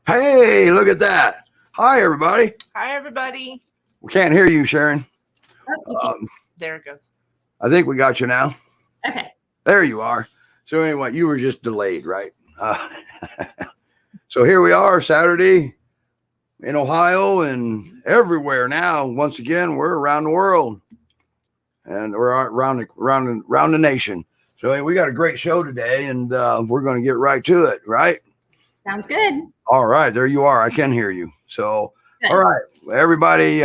Hey, look at that. Hi, everybody. Hi, everybody. We can't hear you, Sharon. There it goes. I think we got you now. Okay. There you are. So anyway, you were just delayed, right? So here we are, Saturday in Ohio and everywhere now. Once again, we're around the world and we're around the nation. So hey, we got a great show today, and we're going to get right to it, right? Sounds good. All right, there you are. I can hear you. So, Good. all right, everybody,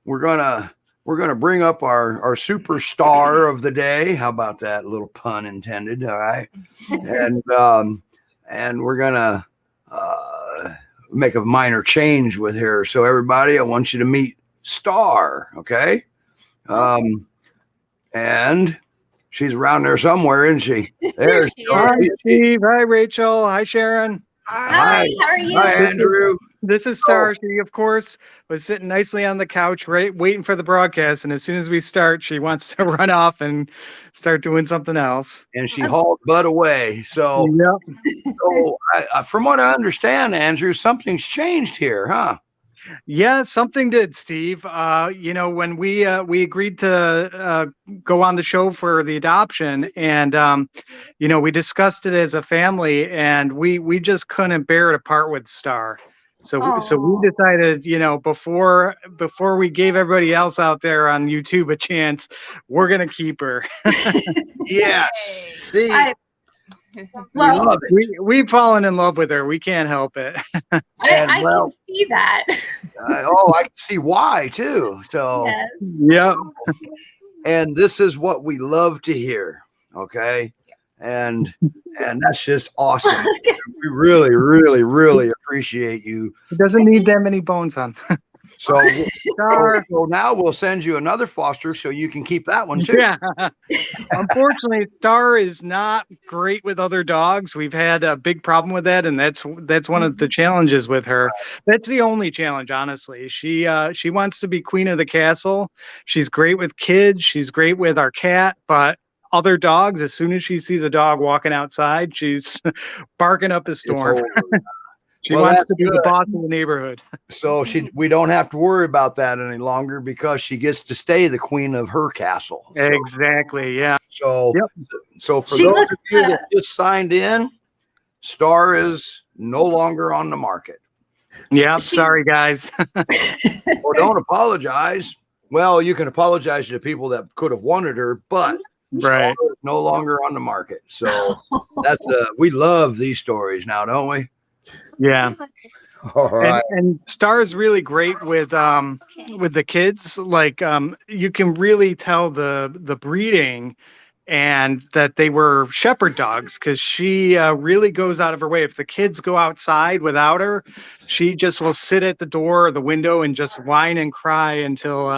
we're gonna bring up our superstar of the day. How about that? A little pun intended. All right, and we're gonna make a minor change with her. So, everybody, I want you to meet Star. Okay, and she's around there somewhere, isn't she? There she is. Hi, Steve. Hi, Rachel. Hi, Sharon. Hi, how are you? Hi, Andrew. This is Star. She, of course, was sitting nicely on the couch, waiting for the broadcast. And as soon as we start, she wants to run off and start doing something else. And she hauled butt away. So, Yep. so from what I understand, Andrew, something's changed here, huh? Yeah, something did, Steve. When we agreed to go on the show for the adoption, and we discussed it as a family, and we just couldn't bear to part with Star. So we decided, before we gave everybody else out there on YouTube a chance, we're gonna keep her. Yeah. See, Well, we've fallen in love with her. We can't help it. I can see that. I can see why too. So, Yes. Yep. and this is what we love to hear. Okay. And that's just awesome. We really, really, really appreciate you. It doesn't need that many bones on. So, Star. so now we'll send you another foster so you can keep that one too. Yeah. Unfortunately, Star is not great with other dogs. We've had a big problem with that, and that's one of the challenges with her. That's the only challenge, honestly. She wants to be queen of the castle. She's great with kids. She's great with our cat, but other dogs, as soon as she sees a dog walking outside, she's barking up a storm. She wants to be the boss of the neighborhood. So we don't have to worry about that any longer because she gets to stay the queen of her castle. So, Exactly. Yeah. So, Yep. so for those of you that just signed in, Star is no longer on the market. Yeah. Sorry, guys. Well, don't apologize. Well, you can apologize to the people that could have wanted her, but Right. Star is no longer on the market. So that's we love these stories now, don't we? Yeah. All right. And Star is really great with the kids. Like you can really tell the breeding and that they were shepherd dogs, because she really goes out of her way. If the kids go outside without her, she just will sit at the door or the window and just whine and cry until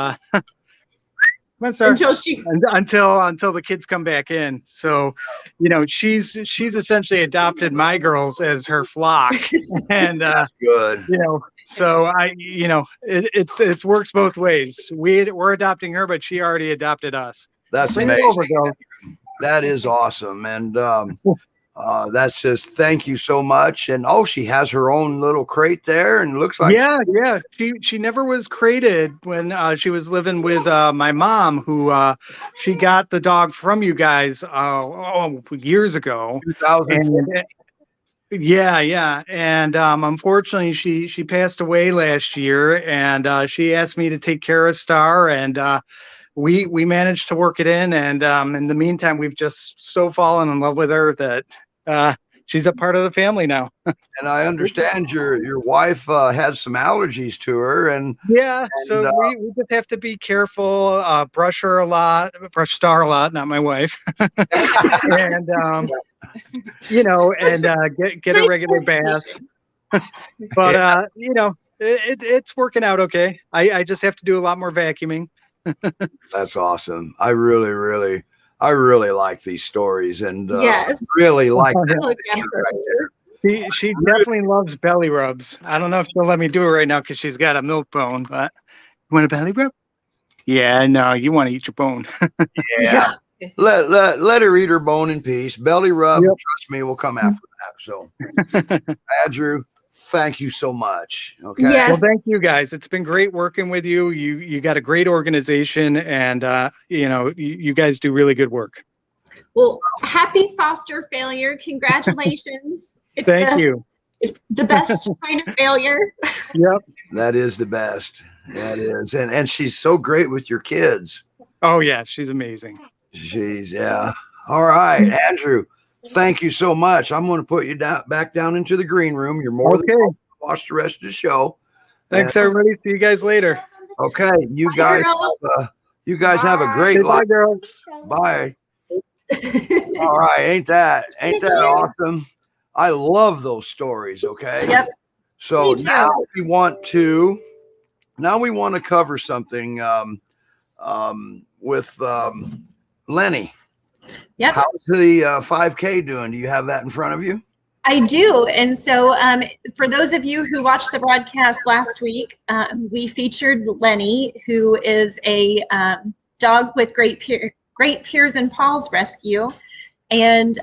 until the kids come back in. So, she's essentially adopted my girls as her flock, and Good. so it works both ways. We're adopting her, but she already adopted us. That's Bring it over, amazing. girl. That is awesome. And that's just thank you so much. And she has her own little crate there, and looks like Yeah. She never was crated when she was living with my mom, who she got the dog from you guys years ago. 2000. Yeah. And unfortunately, she passed away last year, and she asked me to take care of Star, and we managed to work it in. And in the meantime, we've just so fallen in love with her that she's a part of the family now. And I understand your wife has some allergies to her, and so we just have to be careful, brush Star a lot, not my wife. And get a regular bath. But it's working out okay. I just have to do a lot more vacuuming. that's awesome. I really like these stories, and Yes. really like Look that at picture her. right there. She definitely loves belly rubs. I don't know if she'll let me do it right now because she's got a milk bone. But you want a belly rub? Yeah, no, you want to eat your bone. Yeah. Let her eat her bone in peace. Belly rub, Yep. trust me, will come after that. So, Andrew, thank you so much. Okay. Yes. Well, thank you guys. It's been great working with you. You got a great organization, and you guys do really good work. Well, happy foster failure. Congratulations. Thank you. It's the best kind of failure. Yep. That is the best. That is. And she's so great with your kids. Oh yeah, she's amazing. Yeah. All right, Andrew. Thank you so much. I'm going to put you back down into the green room. You're more than welcome to watch the rest of the show. Thanks, everybody. See you guys later. Okay, you Bye, guys have a great life. Bye, girls. Bye. All right, ain't that awesome? I love those stories. Okay. Yep. So Me too. now we want to cover something with Lenny. Yep. How's the 5K doing? Do you have that in front of you? I do. And so for those of you who watched the broadcast last week, we featured Lenny, who is a dog with great Piers and Paws rescue. And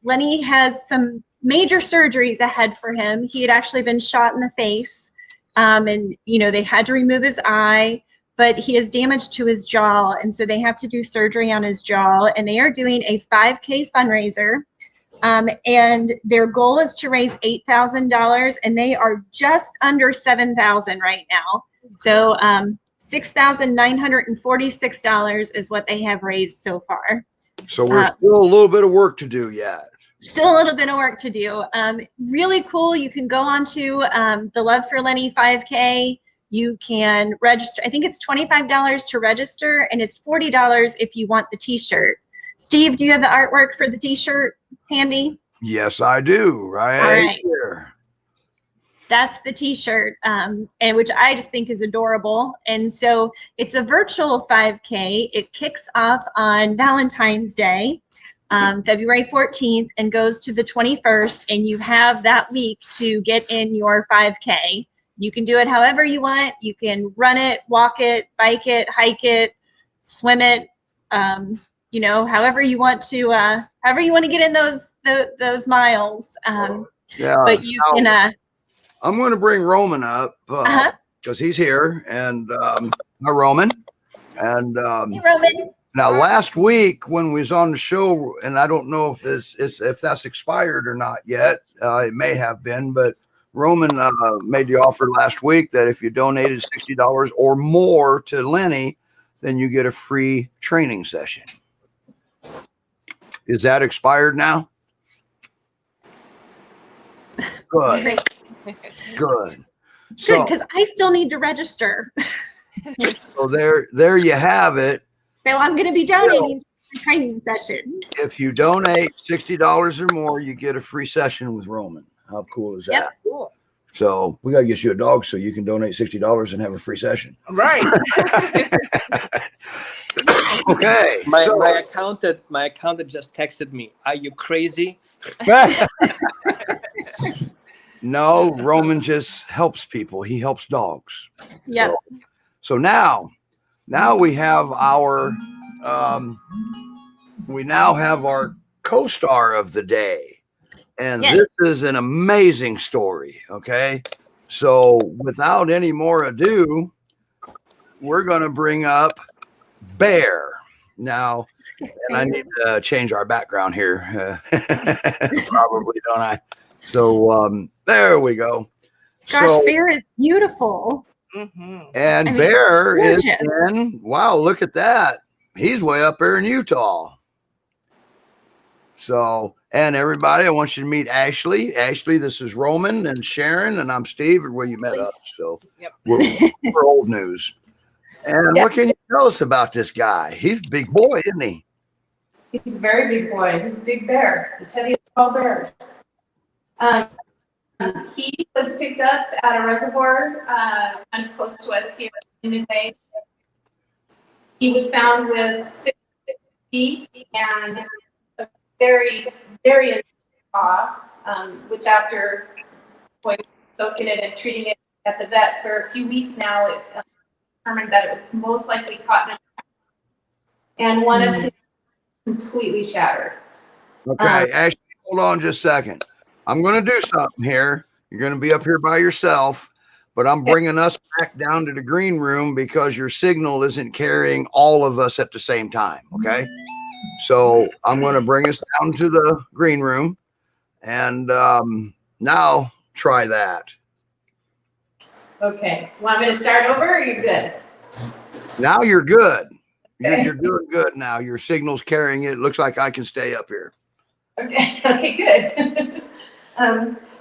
Lenny has some major surgeries ahead for him. He had actually been shot in the face, and they had to remove his eye, but he has damage to his jaw, and so they have to do surgery on his jaw, and they are doing a 5K fundraiser, and their goal is to raise $8,000, and they are just under $7,000 right now. So $6,946 is what they have raised so far. So we're still a little bit of work to do yet. Still a little bit of work to do. Really cool. You can go on to the Love for Lenny 5K. You can register. I think it's $25 to register, and it's $40 if you want the t-shirt. Steve, do you have the artwork for the t-shirt handy? Yes, I do. Right here. That's the t-shirt, and which I just think is adorable. And so it's a virtual 5K. It kicks off on Valentine's Day, February 14th, and goes to the 21st. And you have that week to get in your 5K. You can do it however you want. You can run it, walk it, bike it, hike it, swim it. However you want to get in those miles. But you can. I'm going to bring Roman up because he's here, and hi, Roman. And hey, Roman. Now, last week when we was on the show, and I don't know if that's expired or not yet. It may have been, but Roman made the offer last week that if you donated $60 or more to Lenny, then you get a free training session. Is that expired now? Good. Good. Good, because I still need to register. So there you have it. So I'm going to be donating to the training session. If you donate $60 or more, you get a free session with Roman. How cool is that? Yep. Cool. So we got to get you a dog so you can donate $60 and have a free session. Right. Okay. My accountant just texted me. Are you crazy? No, Roman just helps people. He helps dogs. Yep. So now we have our co-star of the day, and This is an amazing story. Okay, so without any more ado, we're going to bring up Bear now. And I need to change our background here. Probably, don't I? So there we go. Gosh, Bear is beautiful. Mm-hmm. And Bear is in, wow, look at that. He's way up there in Utah. So, and everybody, I want you to meet Ashley. Ashley, this is Roman and Sharon, and I'm Steve, and where you met us. So we're old news. And what can you tell us about this guy? He's a big boy, isn't he? He's a very big boy. He's a big bear. The teddy of all bears. He was picked up at a reservoir kind of close to us here in Midway. He was found with 6 feet and a very, very paw, which after soaking it and treating it at the vet for a few weeks now, it determined that it was most likely caught in a and one of his completely shattered. Okay, Ashley, hold on just a second. I'm going to do something here. You're going to be up here by yourself, but I'm bringing us back down to the green room because your signal isn't carrying all of us at the same time. Okay. So I'm going to bring us down to the green room, and now try that. Okay. Want me to start over, or are you good? Now you're good. You're doing good now. Your signal's carrying it. It looks like I can stay up here. Okay. Okay. Good.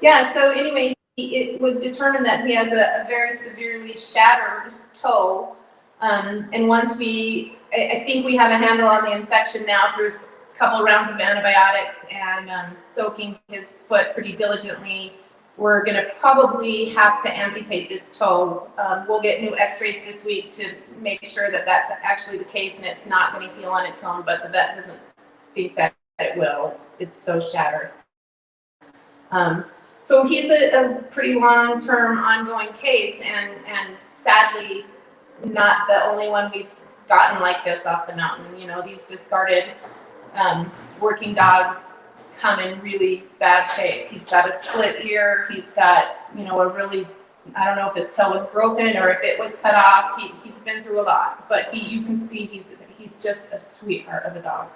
Yeah. So anyway, it was determined that he has a very severely shattered toe, and once I think we have a handle on the infection now through a couple rounds of antibiotics and soaking his foot pretty diligently. We're going to probably have to amputate this toe. We'll get new x-rays this week to make sure that that's actually the case and it's not going to heal on its own, but the vet doesn't think that it will. It's so shattered. So he's a pretty long-term ongoing case, and sadly not the only one we've gotten like this off the mountain. You know, these discarded working dogs come in really bad shape. He's got a split ear. He's got, you know, a really, I don't know if his toe was broken or if it was cut off. He's been through a lot, but you can see he's just a sweetheart of a dog.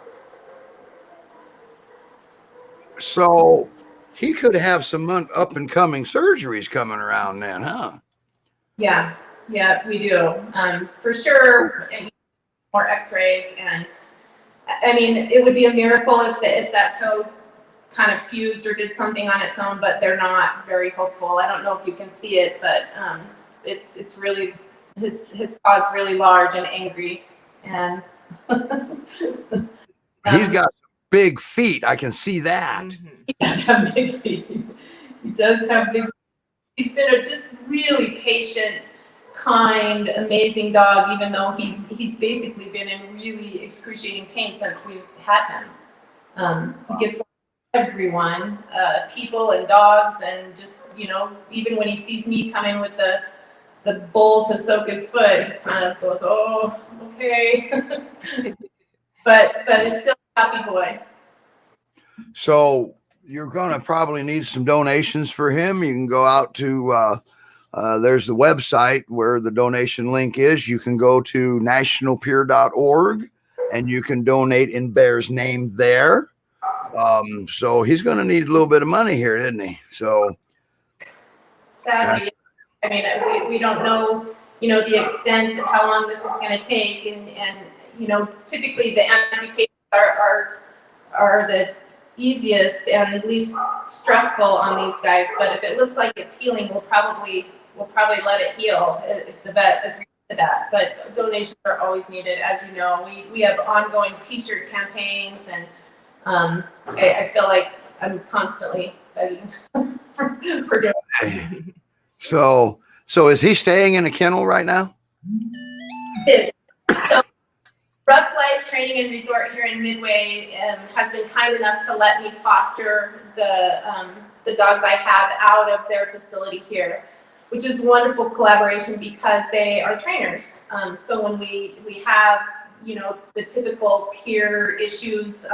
So he could have some up and coming surgeries coming around then, huh? Yeah, we do. For sure, more x-rays, and I mean, it would be a miracle if that toe kind of fused or did something on its own, but they're not very hopeful. I don't know if you can see it, but it's really, his paw's really large and angry, and he's got big feet. I can see that. He does have big feet. He does have big feet. He's been a just really patient, kind, amazing dog, even though he's basically been in really excruciating pain since we've had him. He gets everyone, people and dogs, and just, you know, even when he sees me come in with the bowl to soak his foot, he kind of goes, oh, okay. but it's still a happy boy. So you're going to probably need some donations for him. You can go out to, there's the website where the donation link is. You can go to nationalpeer.org and you can donate in Bear's name there. So he's going to need a little bit of money here, isn't he? So sadly, I mean, we don't know, you know, the extent of how long this is going to take, and you know, typically the amputations are the easiest and least stressful on these guys. But if it looks like it's healing, we'll probably let it heal if the vet agrees to that. But donations are always needed, as you know. We have ongoing T-shirt campaigns, and I feel like I'm constantly begging for donations. So is he staying in a kennel right now? It is. So, Rough Life Training and Resort here in Midway has been kind enough to let me foster the dogs I have out of their facility here, which is wonderful collaboration because they are trainers. So when we have, you know, the typical peer issues,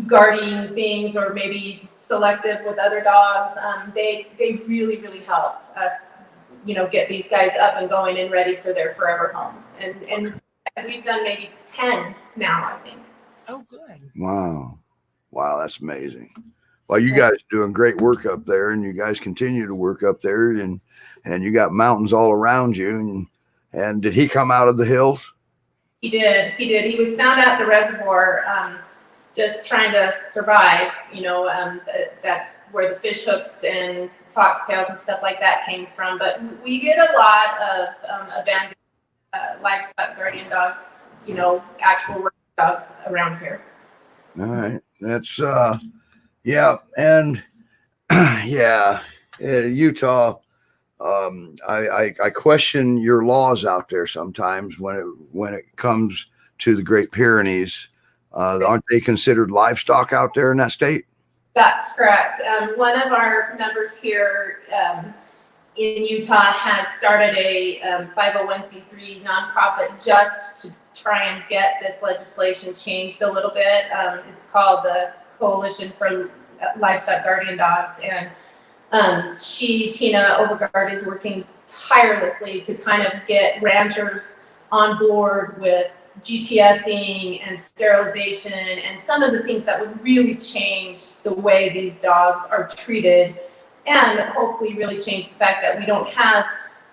guarding things or maybe selective with other dogs, they really, really help us, you know, get these guys up and going and ready for their forever homes. And we've done maybe 10 now, I think. Oh, good. Wow, that's amazing. Well, you guys doing great work up there, and you guys continue to work up there, and you got mountains all around you. And did he come out of the hills? He did. He was found out the reservoir, just trying to survive. You know, that's where the fish hooks and foxtails and stuff like that came from. But we get a lot of abandoned livestock guardian dogs, you know, actual work dogs around here. All right. That's, yeah. And yeah, Utah, I question your laws out there sometimes when it comes to the Great Pyrenees. Aren't they considered livestock out there in that state? That's correct. One of our members here in Utah has started a 501c3 nonprofit just to try and get this legislation changed a little bit. It's called the Coalition for Livestock Guardian Dogs, and Tina Overgaard, is working tirelessly to kind of get ranchers on board with GPSing and sterilization and some of the things that would really change the way these dogs are treated, and hopefully really change the fact that we don't have,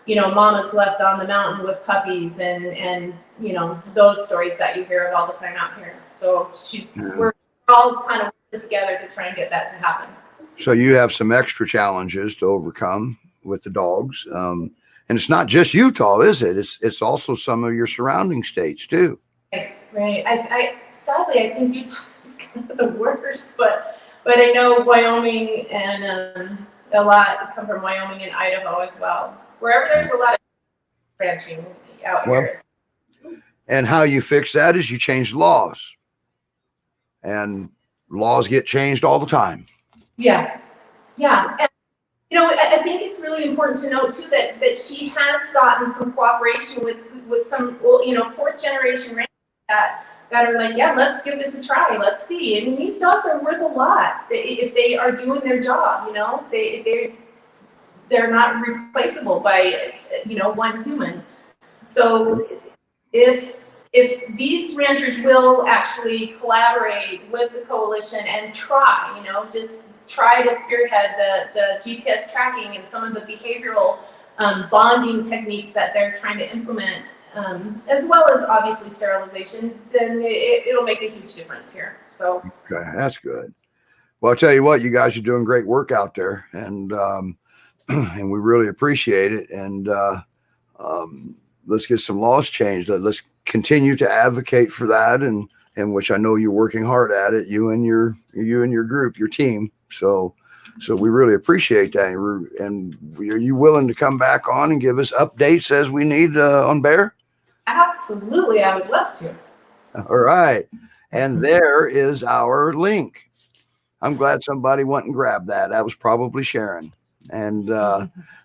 mamas left on the mountain with puppies and those stories that you hear of all the time out here. So we're all kind of working together to try and get that to happen. So you have some extra challenges to overcome with the dogs. And it's not just Utah, is it? It's also some of your surrounding states too. Right. I sadly, I think Utah is kind of the worst, but I know Wyoming and a lot come from Wyoming and Idaho as well. Wherever there's a lot of ranching out here. And how you fix that is you change laws. And laws get changed all the time. Yeah. And, I think it's really important to note too that she has gotten some cooperation with some, fourth generation ranchers that are like, yeah, let's give this a try. Let's see. I mean, these dogs are worth a lot if they are doing their job. They're not replaceable by one human. So if these ranchers will actually collaborate with the coalition and just try to spearhead the GPS tracking and some of the behavioral bonding techniques that they're trying to implement, as well as obviously sterilization, then it'll make a huge difference here. So okay, that's good. Well, I'll tell you what, you guys are doing great work out there, and and we really appreciate it. And let's get some laws changed. Let's continue to advocate for that, and which I know you're working hard at it, you and your group, your team. So we really appreciate that. And are you willing to come back on and give us updates as we need on Bear? Absolutely, I would love to. All right. And there is our link. I'm glad somebody went and grabbed that. That was probably Sharon. And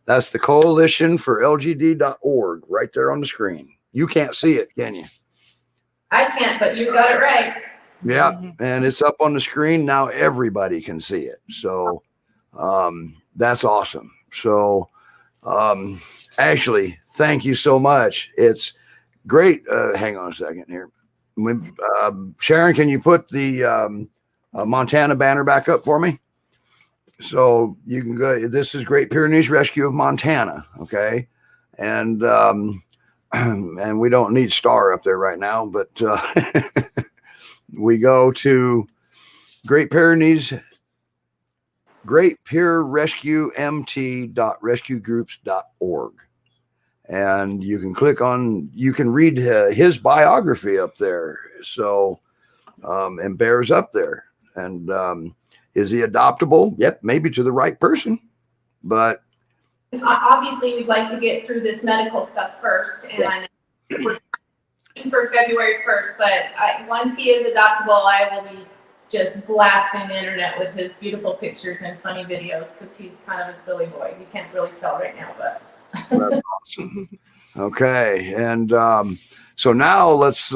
that's the coalition for LGD.org right there on the screen. You can't see it, can you? I can't, but you got it right. Yeah, and it's up on the screen now. Everybody can see it. So that's awesome. So Ashley, thank you so much. It's great. Hang on a second here. Sharon, can you put the Montana banner back up for me? So you can go. This is Great Pyrenees Rescue of Montana. Okay. And we don't need star up there right now, but we go to Great Pyrenees, Great Pyr Rescue MT.rescuegroups.org. And you can click on, you can read his biography up there. So, and Bear's up there. And is he adoptable? Yep, maybe to the right person, but obviously we'd like to get through this medical stuff first, and we're for February 1st, but once he is adoptable, I will be just blasting the internet with his beautiful pictures and funny videos, because he's kind of a silly boy. You can't really tell right now, but that's awesome. Okay, and so now let's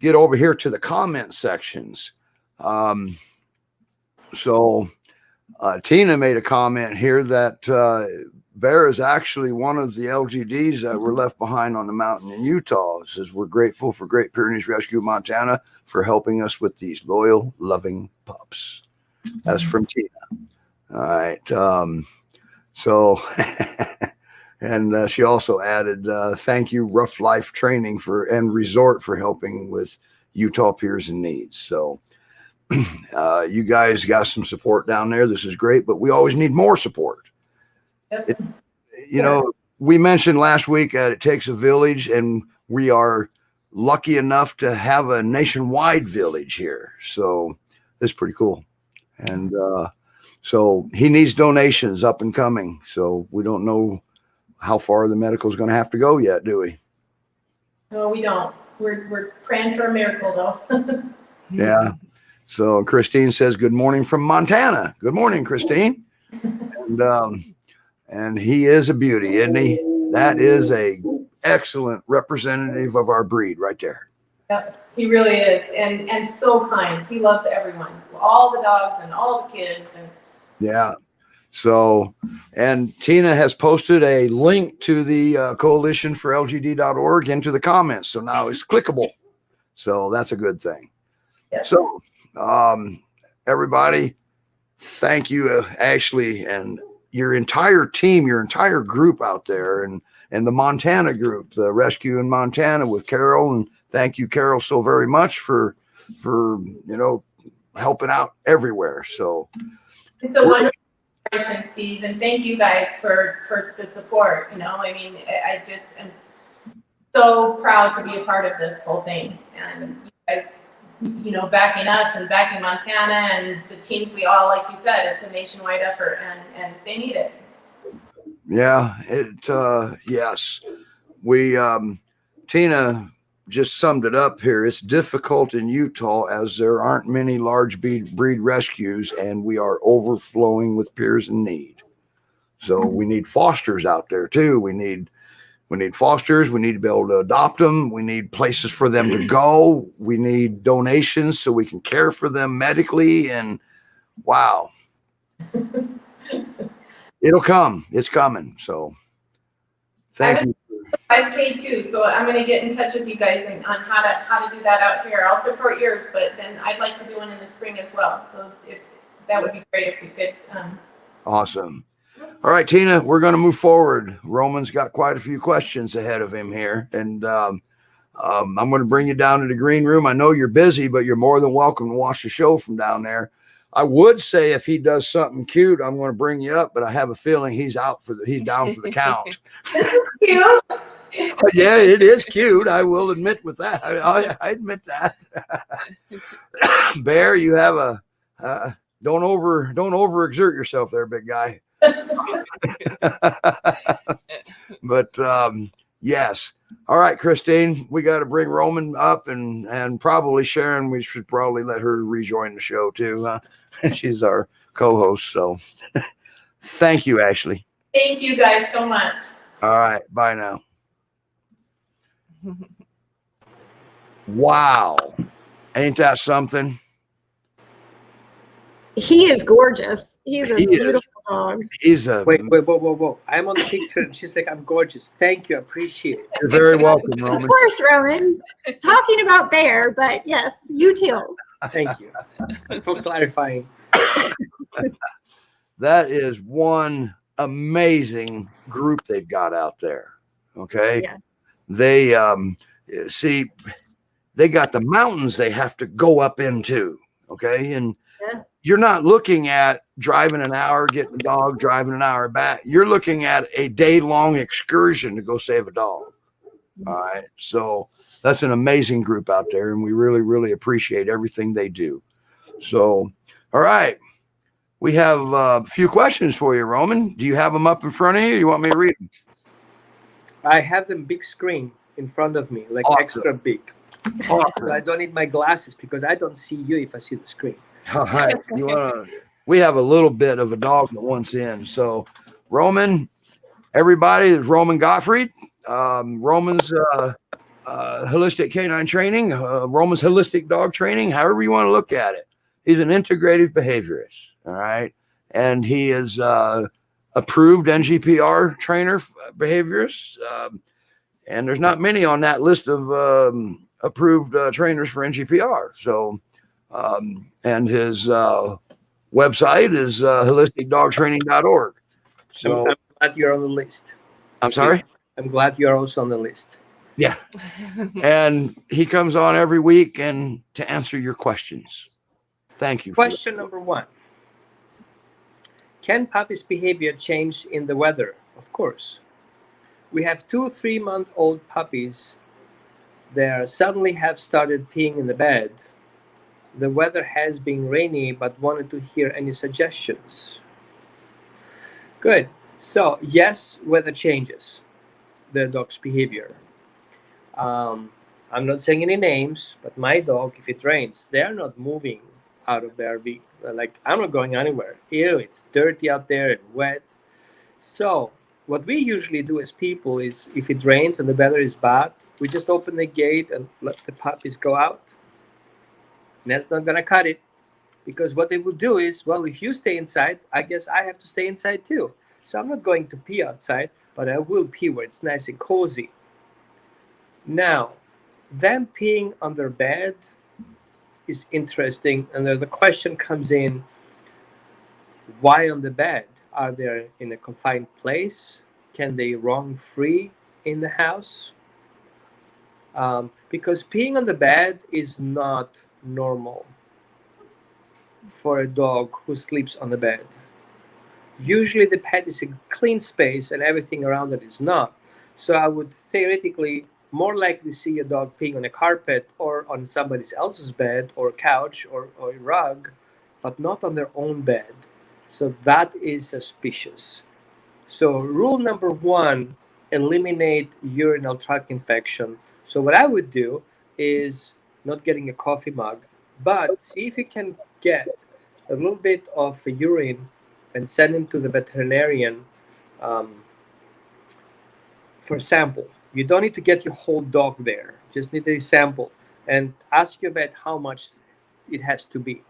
get over here to the comment sections. So Tina made a comment here that Bear is actually one of the LGDs that were left behind on the mountain in Utah. It says, we're grateful for Great Pyrenees Rescue Montana for helping us with these loyal, loving pups. That's from Tina. All right. So, and she also added, thank you, Rough Life Training and Resort for helping with Utah Peers in Needs. So you guys got some support down there. This is great, but we always need more support. yep. We mentioned last week that it takes a village, and we are lucky enough to have a nationwide village here. So it's pretty cool. And so he needs donations up and coming. So we don't know how far the medical is going to have to go yet, do we? No, we don't. We're praying for a miracle, though. Yeah. So Christine says, good morning from Montana. Good morning, Christine. And he is a beauty, isn't he? That is a excellent representative of our breed right there. Yep, he really is, and so kind. He loves everyone, all the dogs and all the kids. And yeah. So, and Tina has posted a link to the coalition for LGD.org into the comments. So now it's clickable. So that's a good thing. Yep. So, everybody, thank you, Ashley, and your entire team, your entire group out there, and the Montana group, the rescue in Montana with Carol. And thank you, Carol, so very much for helping out everywhere. So It's a wonderful celebration, Steve, and thank you guys for the support. I mean, I just am so proud to be a part of this whole thing, and you guys, backing us and backing Montana and the teams. We all, like you said, it's a nationwide effort, and they need it. yeah, yes, we Tina just summed it up here. It's difficult in Utah as there aren't many large breed rescues, and we are overflowing with peers in need. So we need fosters out there too. We need fosters. We need to be able to adopt them. We need places for them to go. We need donations so we can care for them medically. And wow, it'll come. It's coming. So thank you. 5K too, so I'm gonna get in touch with you guys on how to do that out here. I'll support yours, but then I'd like to do one in the spring as well. So if that would be great if we could. Awesome. All right, Tina, we're going to move forward. Roman's got quite a few questions ahead of him here, and I'm going to bring you down to the green room. I know you're busy, but you're more than welcome to watch the show from down there. I would say if he does something cute, I'm going to bring you up, but I have a feeling he's down for the count. This is cute. Yeah, it is cute. I will admit with that. I admit that. Bear, you have don't overexert yourself there, big guy. But yes. All right, Christine, we got to bring Roman up, and probably Sharon. We should probably let her rejoin the show too. She's our co-host. So thank you, Ashley. Thank you guys so much. All right, bye now. Wow, ain't that something? He is gorgeous. He's a beautiful dog. He's a Wait, whoa. I'm on the picture and she's like, I'm gorgeous. Thank you. I appreciate it. You're very welcome, Of Roman. course, Roman. Talking about Bear, but yes, you too. Thank you for clarifying. That is one amazing group they've got out there. Okay. Yeah. They see, they got the mountains they have to go up into. Okay. And Yeah. you're not looking at driving an hour, getting a dog, driving an hour back. You're looking at a day-long excursion to go save a dog. All right. So that's an amazing group out there, and we really, really appreciate everything they do. So, all right. We have a few questions for you, Roman. Do you have them up in front of you? Or you want me to read them? I have them big screen in front of me, like Awesome. extra big. Awesome. So I don't need my glasses because I don't see you if I see the screen. All right. We have a little bit of a dog that wants in. So, Roman, everybody, is Roman Gottfried. Roman's holistic canine training, Roman's holistic dog training, however you want to look at it. He's an integrative behaviorist. All right. And he is approved NGPR trainer behaviorist. And there's not many on that list of approved trainers for NGPR. So, and his website is holisticdogtraining.org. So I'm glad you're on the list. I'm sorry. I'm glad you're also on the list. Yeah. And he comes on every week and to answer your questions. Thank you. Question number 1. Can puppies' behavior change in the weather? Of course. We have 2 3-month-old puppies that suddenly have started peeing in the bed. The weather has been rainy, but wanted to hear any suggestions. Good. So, yes, weather changes the dog's behavior. I'm not saying any names, but my dog, if it rains, they're not moving out of the RV. They're like, I'm not going anywhere. Ew, it's dirty out there and wet. So, what we usually do as people is, if it rains and the weather is bad, we just open the gate and let the puppies go out. And that's not going to cut it, Because what they will do is, well, if you stay inside, I guess I have to stay inside too. So I'm not going to pee outside, but I will pee where it's nice and cozy. Now, them peeing on their bed is interesting, and then the question comes in, why on the bed? Are they in a confined place? Can they roam free in the house? Because peeing on the bed is not normal for a dog who sleeps on the bed. Usually the bed is a clean space and everything around it is not. So I would theoretically more likely see a dog peeing on a carpet or on somebody else's bed or couch or a rug, but not on their own bed. So that is suspicious. So rule number one, eliminate urinal tract infection. So what I would do is not getting a coffee mug, but see if you can get a little bit of urine and send him to the veterinarian um, for a sample. You don't need to get your whole dog there. Just need a sample and ask your vet how much it has to be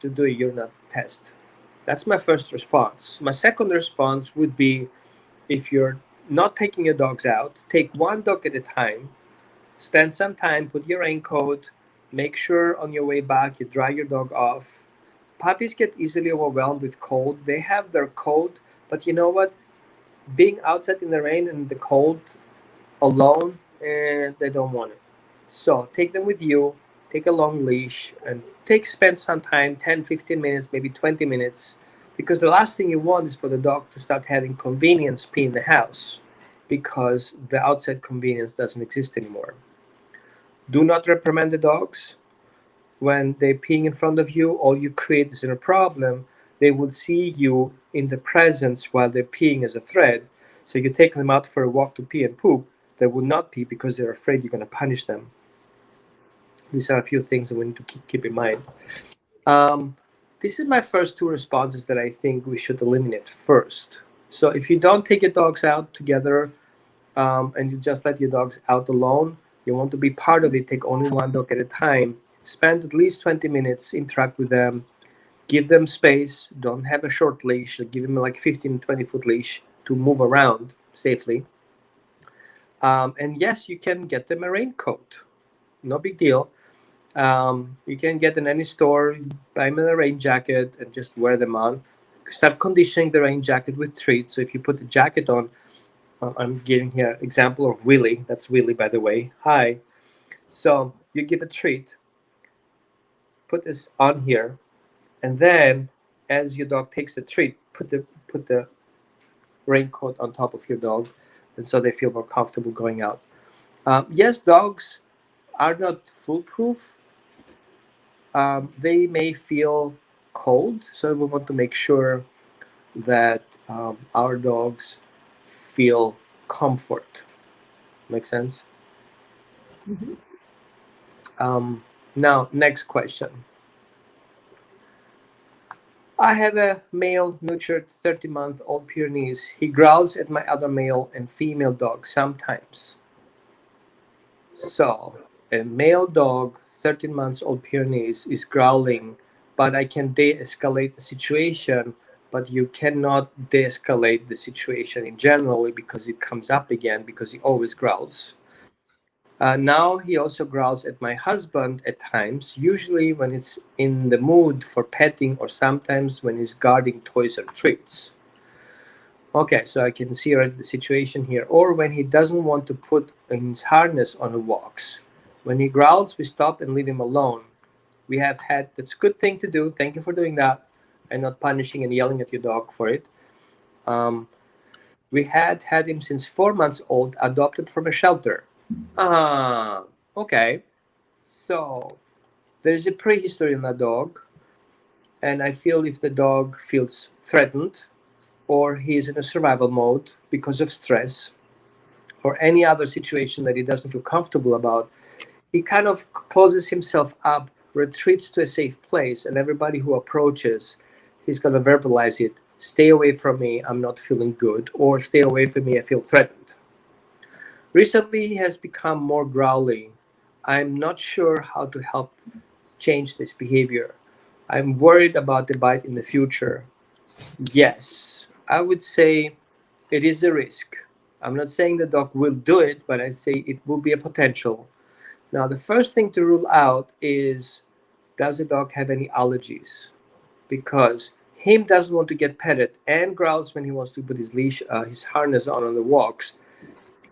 to do a urinal test. That's my first response. My second response would be, if you're not taking your dogs out, take one dog at a time, spend some time, put your raincoat, make sure on your way back you dry your dog off. Puppies get easily overwhelmed with cold. They have their coat, but you know what? Being outside in the rain and the cold alone, they don't want it. So take them with you, take a long leash, and spend some time, 10, 15 minutes, maybe 20 minutes, because the last thing you want is for the dog to start having convenience pee in the house, because the outside convenience doesn't exist anymore. Do not reprimand the dogs. When they're peeing in front of you, all you create is a problem. They will see you in the presence while they're peeing as a threat. So you take them out for a walk to pee and poop, they will not pee because they're afraid you're going to punish them. These are a few things that we need to keep in mind. This is my first two responses that I think we should eliminate first. So if you don't take your dogs out together and you just let your dogs out alone, you want to be part of it, take only one dog at a time. Spend at least 20 minutes, interact with them, give them space, don't have a short leash, give them like 15, 20-foot leash to move around safely. And yes, you can get them a raincoat. No big deal. You can get in any store, buy them a rain jacket and just wear them on. Start conditioning the rain jacket with treats. So if you put the jacket on, I'm giving here example of Willie. That's Willie, by the way. Hi. So you give a treat, put this on here, and then as your dog takes the treat, put the raincoat on top of your dog, and so they feel more comfortable going out. Yes, dogs are not foolproof. They may feel cold, so we want to make sure that our dogs feel comfort. Make sense? Now, next question. I have a male nurtured 30-month-old Pyrenees. He growls at my other male and female dogs sometimes. So, a male dog, 13 months old Pyrenees, is growling, but I can de-escalate the situation, but you cannot de-escalate the situation in general because it comes up again because he always growls. Now he also growls at my husband at times, usually when it's in the mood for petting or sometimes when he's guarding toys or treats. Okay, so I can see already the situation here. Or when he doesn't want to put his harness on the walks. When he growls, we stop and leave him alone. We have had, that's a good thing to do. Thank you for doing that and not punishing and yelling at your dog for it. We had him since 4 months old, adopted from a shelter. Okay. So there's a prehistory in that dog. And I feel if the dog feels threatened or he's in a survival mode because of stress or any other situation that he doesn't feel comfortable about, he kind of closes himself up, retreats to a safe place, and everybody who approaches, he's going to verbalize it. Stay away from me, I'm not feeling good, or stay away from me, I feel threatened. Recently, he has become more growly. I'm not sure how to help change this behavior. I'm worried about the bite in the future. Yes, I would say it is a risk. I'm not saying the dog will do it, but I'd say it will be a potential. Now, the first thing to rule out is, does the dog have any allergies? Because him doesn't want to get petted and growls when he wants to put his leash, his harness on the walks,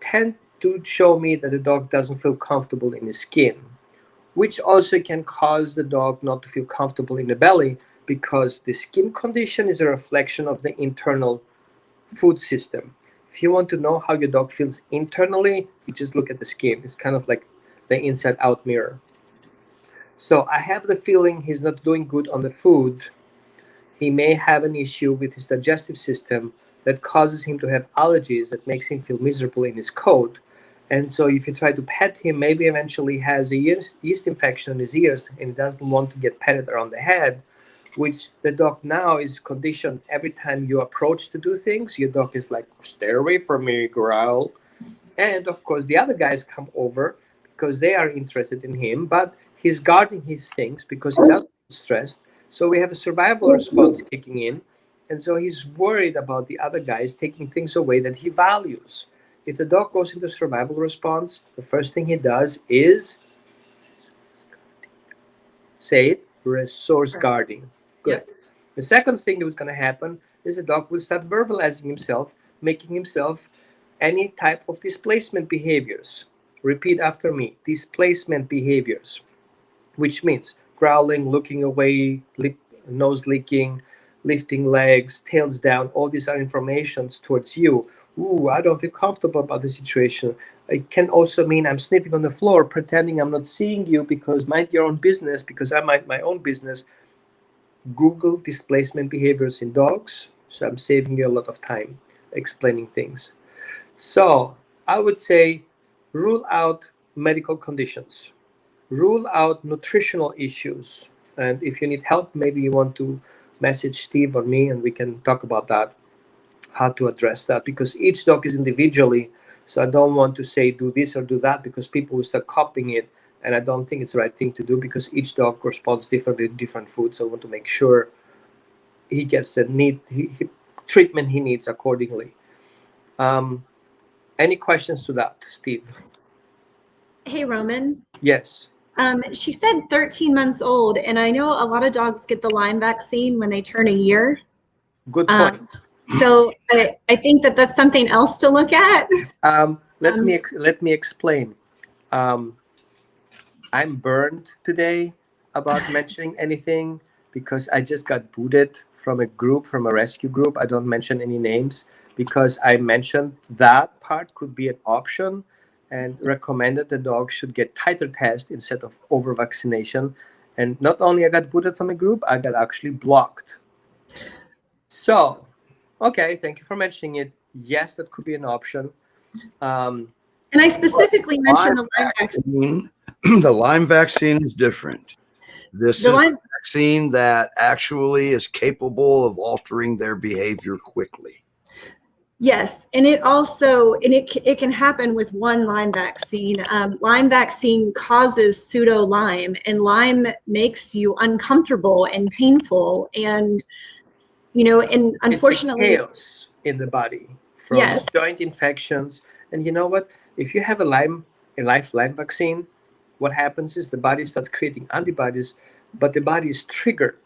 tend to show me that the dog doesn't feel comfortable in his skin, which also can cause the dog not to feel comfortable in the belly, because the skin condition is a reflection of the internal food system. If you want to know how your dog feels internally, you just look at the skin. It's kind of like the inside out mirror. So I have the feeling he's not doing good on the food. He may have an issue with his digestive system that causes him to have allergies that makes him feel miserable in his coat. And so if you try to pet him, maybe eventually he has a yeast infection in his ears and doesn't want to get petted around the head, which the dog now is conditioned. Every time you approach to do things, your dog is like, stay away from me, growl. And of course, the other guys come over because they are interested in him, but he's guarding his things because he doesn't feel stressed. So we have a survival response kicking in. And so he's worried about the other guys taking things away that he values. If the dog goes into survival response, the first thing he does is say it, resource guarding. Good. The second thing that was going to happen is the dog will start verbalizing himself, making himself any type of displacement behaviors. Repeat after me, displacement behaviors, which means growling, looking away, nose licking, lifting legs, tails down. All these are informations towards you. Ooh, I don't feel comfortable about the situation. It can also mean I'm sniffing on the floor, pretending I'm not seeing you because mind your own business, because I mind my own business. Google displacement behaviors in dogs. So I'm saving you a lot of time explaining things. So I would say rule out medical conditions, rule out nutritional issues. And if you need help, maybe you want to message Steve or me and we can talk about that, how to address that, because each dog is individually. So I don't want to say do this or do that because people will start copying it. And I don't think it's the right thing to do because each dog responds differently to different foods. So I want to make sure he gets the treatment he needs accordingly. Any questions to that, Steve? Hey, Roman. Yes. She said 13 months old, and I know a lot of dogs get the Lyme vaccine when they turn a year. Good point. So I think that that's something else to look at. Let me explain. I'm burned today about mentioning anything because I just got booted from a rescue group. I don't mention any names because I mentioned that part could be an option and recommended the dog should get titer test instead of over vaccination. And not only I got booted from a group, I got actually blocked. So, okay, thank you for mentioning it. Yes, that could be an option. And I specifically mentioned the Lyme vaccine. The Lyme vaccine is different. This is a vaccine that actually is capable of altering their behavior quickly. Yes, and it also, and it can happen with one Lyme vaccine. Lyme vaccine causes pseudo Lyme, and Lyme makes you uncomfortable and painful, and and unfortunately, it's a chaos in the body from joint infections. And you know what? If you have a live Lyme vaccine, what happens is the body starts creating antibodies, but the body is triggered.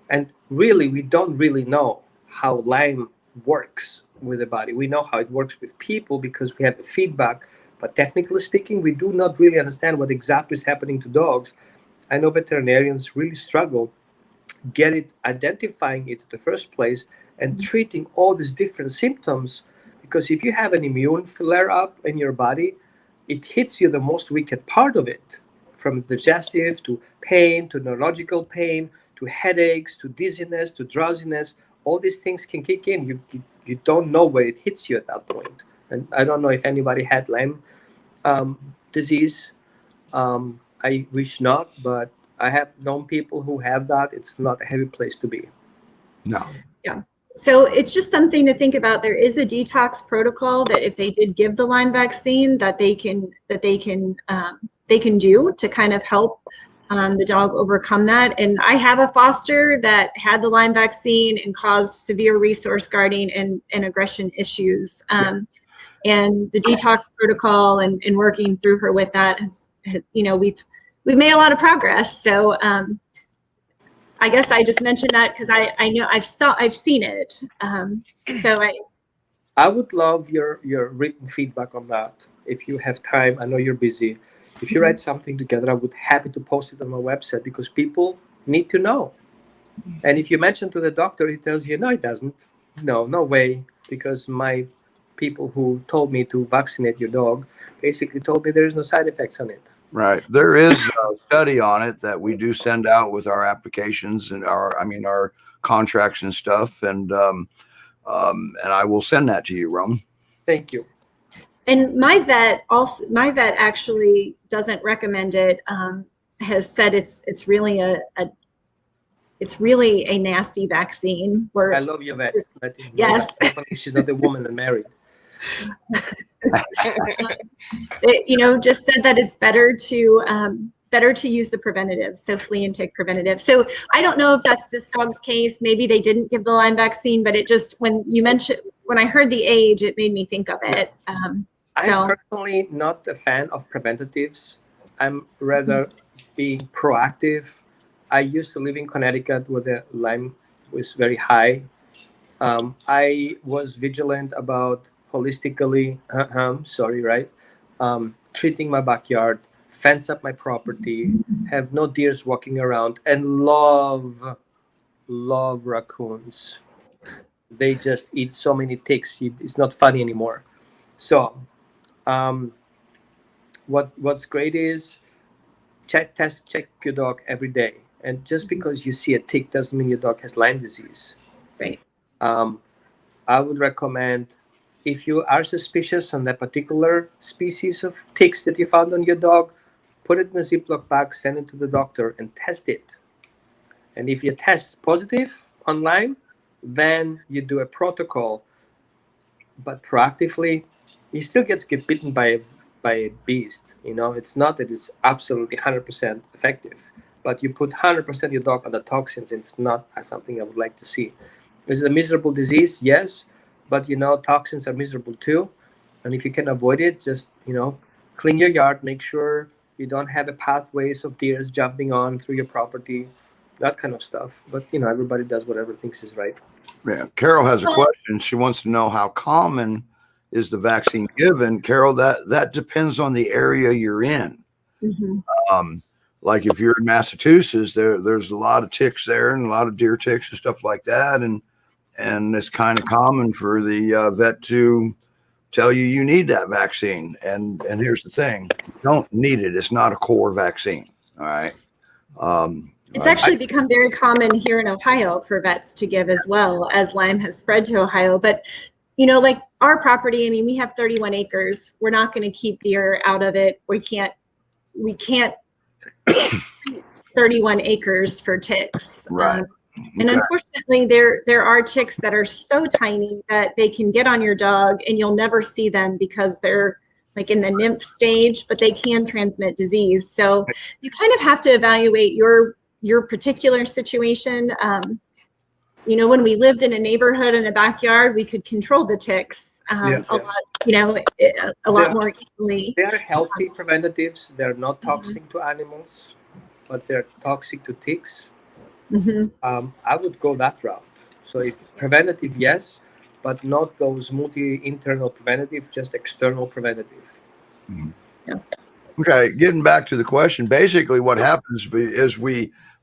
And really, we don't really know how Lyme works with the body. We know how it works with people because we have the feedback, but technically speaking, we do not really understand what exactly is happening to dogs. I know veterinarians really struggle identifying it in the first place and treating all these different symptoms, because if you have an immune flare-up in your body, it hits you the most wicked part of it, from digestive to pain to neurological pain to headaches to dizziness to drowsiness. All these things can kick in. You don't know where it hits you at that point. And I don't know if anybody had Lyme disease. I wish not, but I have known people who have that. It's not a heavy place to be. No. Yeah. So it's just something to think about. There is a detox protocol that if they did give the Lyme vaccine, that they can do to kind of help the dog overcome that. And I have a foster that had the Lyme vaccine and caused severe resource guarding and aggression issues. And the detox protocol and working through her with that has, we've made a lot of progress. So I guess I just mentioned that because I know I've seen it. So I would love your written feedback on that. If you have time, I know you're busy. If you write something together, I would happy to post it on my website because people need to know. And if you mention to the doctor, he tells you, no, it doesn't. No way. Because my people who told me to vaccinate your dog basically told me there is no side effects on it. Right. There is a study on it that we do send out with our applications and our contracts and stuff. And I will send that to you, Rome. Thank you. And my vet actually doesn't recommend it. Has said it's really a nasty vaccine. I love your vet. Yes. She's not a woman and married. Just said that it's better to use the preventative, so flea and tick preventative. So I don't know if that's this dog's case. Maybe they didn't give the Lyme vaccine, but it just when I heard the age, it made me think of it. I'm personally not a fan of preventatives. I'm rather being proactive. I used to live in Connecticut where the Lyme was very high. I was vigilant about holistically, treating my backyard, fence up my property, have no deers walking around, and love raccoons. They just eat so many ticks. It's not funny anymore. So, what's great is check your dog every day. And just because you see a tick doesn't mean your dog has Lyme disease. Right. I would recommend, if you are suspicious on that particular species of ticks that you found on your dog, put it in a Ziploc bag, send it to the doctor, and test it. And if you test positive on Lyme, then you do a protocol. But proactively, he still gets bitten by a beast. It's not that it's absolutely 100% effective, but you put 100% your dog on the toxins. It's not something I would like to see. Is it a miserable disease? Yes, but toxins are miserable too. And if you can avoid it, just clean your yard, make sure you don't have a pathways of deers jumping on through your property, that kind of stuff. But everybody does whatever thinks is right. Yeah, Carol has a question. She wants to know how common is the vaccine given. Carol, that depends on the area you're in. Mm-hmm. Like if you're in Massachusetts, there's a lot of ticks there and a lot of deer ticks and stuff like that, and it's kind of common for the vet to tell you need that vaccine. And here's the thing: you don't need it. It's not a core vaccine. All right. It's actually become very common here in Ohio for vets to give as well, as Lyme has spread to Ohio. But, like our property, we have 31 acres. We're not going to keep deer out of it. We can't 31 acres for ticks. Right. And unfortunately, there are ticks that are so tiny that they can get on your dog and you'll never see them because they're like in the nymph stage, but they can transmit disease. So you kind of have to evaluate your particular situation. When we lived in a neighborhood in a backyard, we could control the ticks a lot more easily. They are healthy preventatives. They're not toxic to animals, but they're toxic to ticks. Mm-hmm. I would go that route. So if preventative, yes, but not those multi-internal preventative, just external preventative. Mm-hmm. Yeah. Okay, getting back to the question, basically what happens is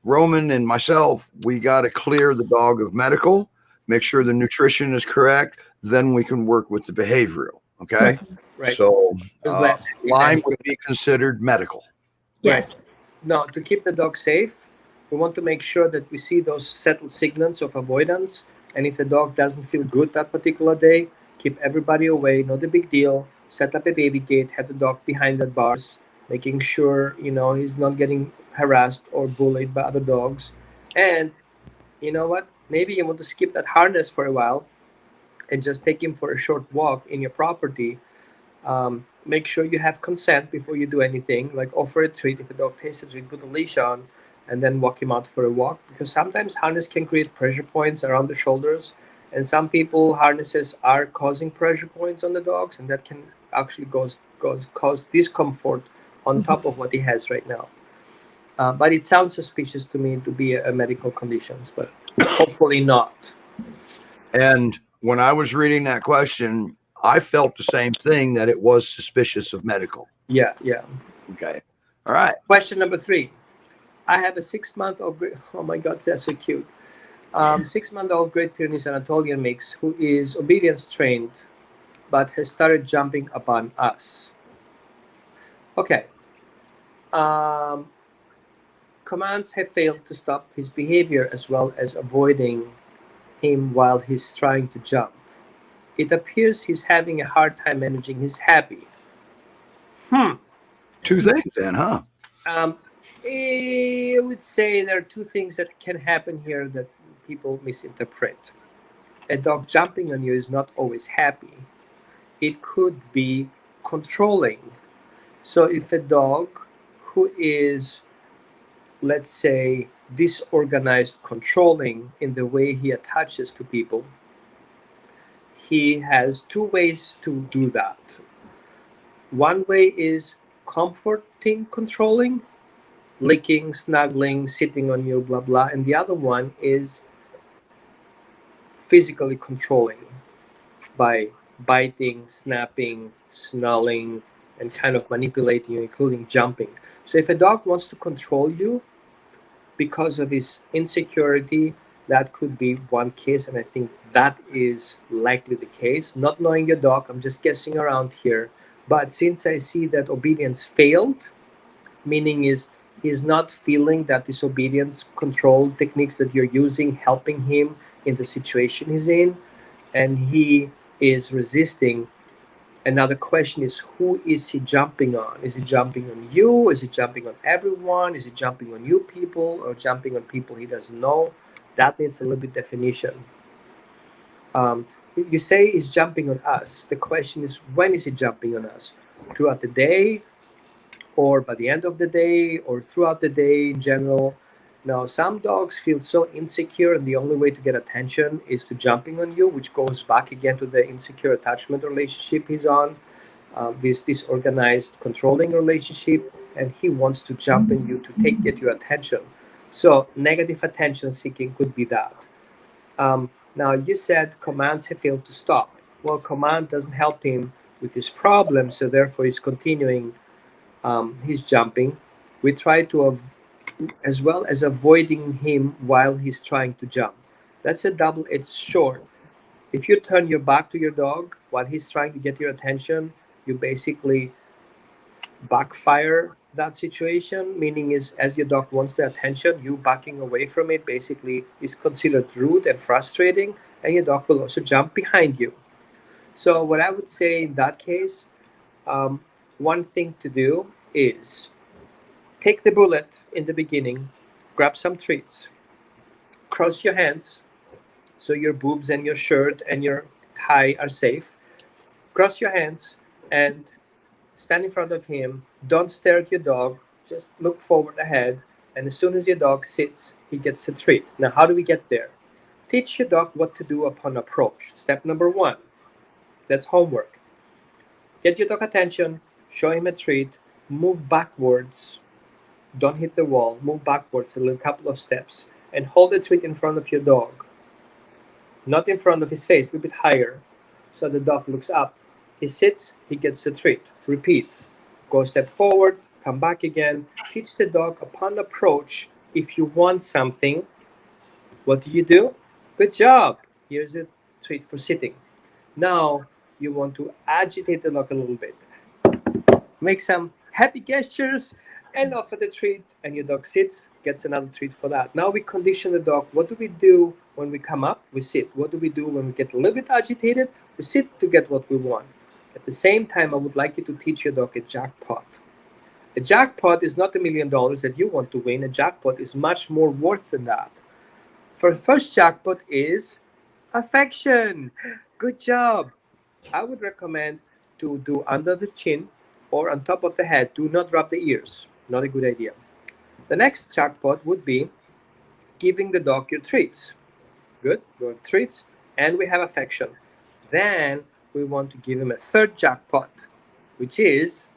Roman and myself, we got to clear the dog of medical, make sure the nutrition is correct, then we can work with the behavioral, okay? Right. So Lyme would be considered medical. Yes. Right. Now, to keep the dog safe, we want to make sure that we see those settled signals of avoidance, and if the dog doesn't feel good that particular day, keep everybody away, not a big deal. Set up a baby gate, have the dog behind the bars, making sure he's not getting harassed or bullied by other dogs. And you know what? Maybe you want to skip that harness for a while and just take him for a short walk in your property. make sure you have consent before you do anything, like offer a treat. If a dog tastes a treat, put a leash on, and then walk him out for a walk, because sometimes harness can create pressure points around the shoulders, and some people harnesses are causing pressure points on the dogs, and that can actually cause discomfort on top of what he has right now. But it sounds suspicious to me to be a medical conditions, but hopefully not. And when I was reading that question, I felt the same thing, that it was suspicious of medical. Yeah. Okay. All right. Question number 3. I have a 6-month-old. Oh my God, that's so cute. 6-month-old Great Pyrenees Anatolian mix who is obedience trained, but has started jumping upon us. Okay. Commands have failed to stop his behavior as well as avoiding him while he's trying to jump. It appears he's having a hard time managing his happy. Two things then, huh? I would say there are 2 things that can happen here that people misinterpret. A dog jumping on you is not always happy. It could be controlling. So if a dog who is, let's say, disorganized, controlling in the way he attaches to people, he has 2 ways to do that. One way is comforting, controlling, licking, snuggling, sitting on you, blah blah, and the other one is physically controlling by biting, snapping, snarling, and kind of manipulating you, including jumping. So if a dog wants to control you because of his insecurity, that could be one case, and I think that is likely the case. Not knowing your dog, I'm just guessing around here. But since I see that obedience failed, meaning is he's not feeling that this obedience control techniques that you're using helping him in the situation he's in, and he is resisting. Another question is, who is he jumping on? Is he jumping on you? Is he jumping on everyone? Is he jumping on you people, or jumping on people he doesn't know? That needs a little bit definition. You say he's jumping on us. The question is, when is he jumping on us? Throughout the day, or by the end of the day, or throughout the day in general? Now, some dogs feel so insecure, and the only way to get attention is to jumping on you, which goes back again to the insecure attachment relationship he's on, this disorganized controlling relationship, and he wants to jump on you to get your attention. So negative attention seeking could be that. Now, you said commands have failed to stop. Well, command doesn't help him with his problem, so therefore he's continuing his jumping. We try to as well as avoiding him while he's trying to jump. That's a double-edged sword. If you turn your back to your dog while he's trying to get your attention, you basically backfire that situation, meaning is as your dog wants the attention, you backing away from it basically is considered rude and frustrating, and your dog will also jump behind you. So what I would say in that case, one thing to do is take the bullet in the beginning, grab some treats, cross your hands so your boobs and your shirt and your tie are safe. Cross your hands and stand in front of him. Don't stare at your dog, just look forward ahead. And as soon as your dog sits, he gets a treat. Now, how do we get there? Teach your dog what to do upon approach. Step number 1. That's homework. Get your dog attention, show him a treat, move backwards. Don't hit the wall. Move backwards a little couple of steps and hold the treat in front of your dog. Not in front of his face, a little bit higher. So the dog looks up. He sits, he gets the treat. Repeat. Go a step forward, come back again. Teach the dog upon approach, if you want something, what do? Good job. Here's a treat for sitting. Now you want to agitate the dog a little bit. Make some happy gestures and offer the treat, and your dog sits, gets another treat for that. Now we condition the dog. What do we do when we come up? We sit. What do we do when we get a little bit agitated? We sit to get what we want. At the same time, I would like you to teach your dog a jackpot. A jackpot is not $1 million that you want to win. A jackpot is much more worth than that. For first jackpot is affection. Good job. I would recommend to do under the chin, or on top of the head. Do not drop the ears. Not a good idea. The next jackpot would be giving the dog your treats. Good, we have treats and we have affection. Then we want to give him a third jackpot, which is,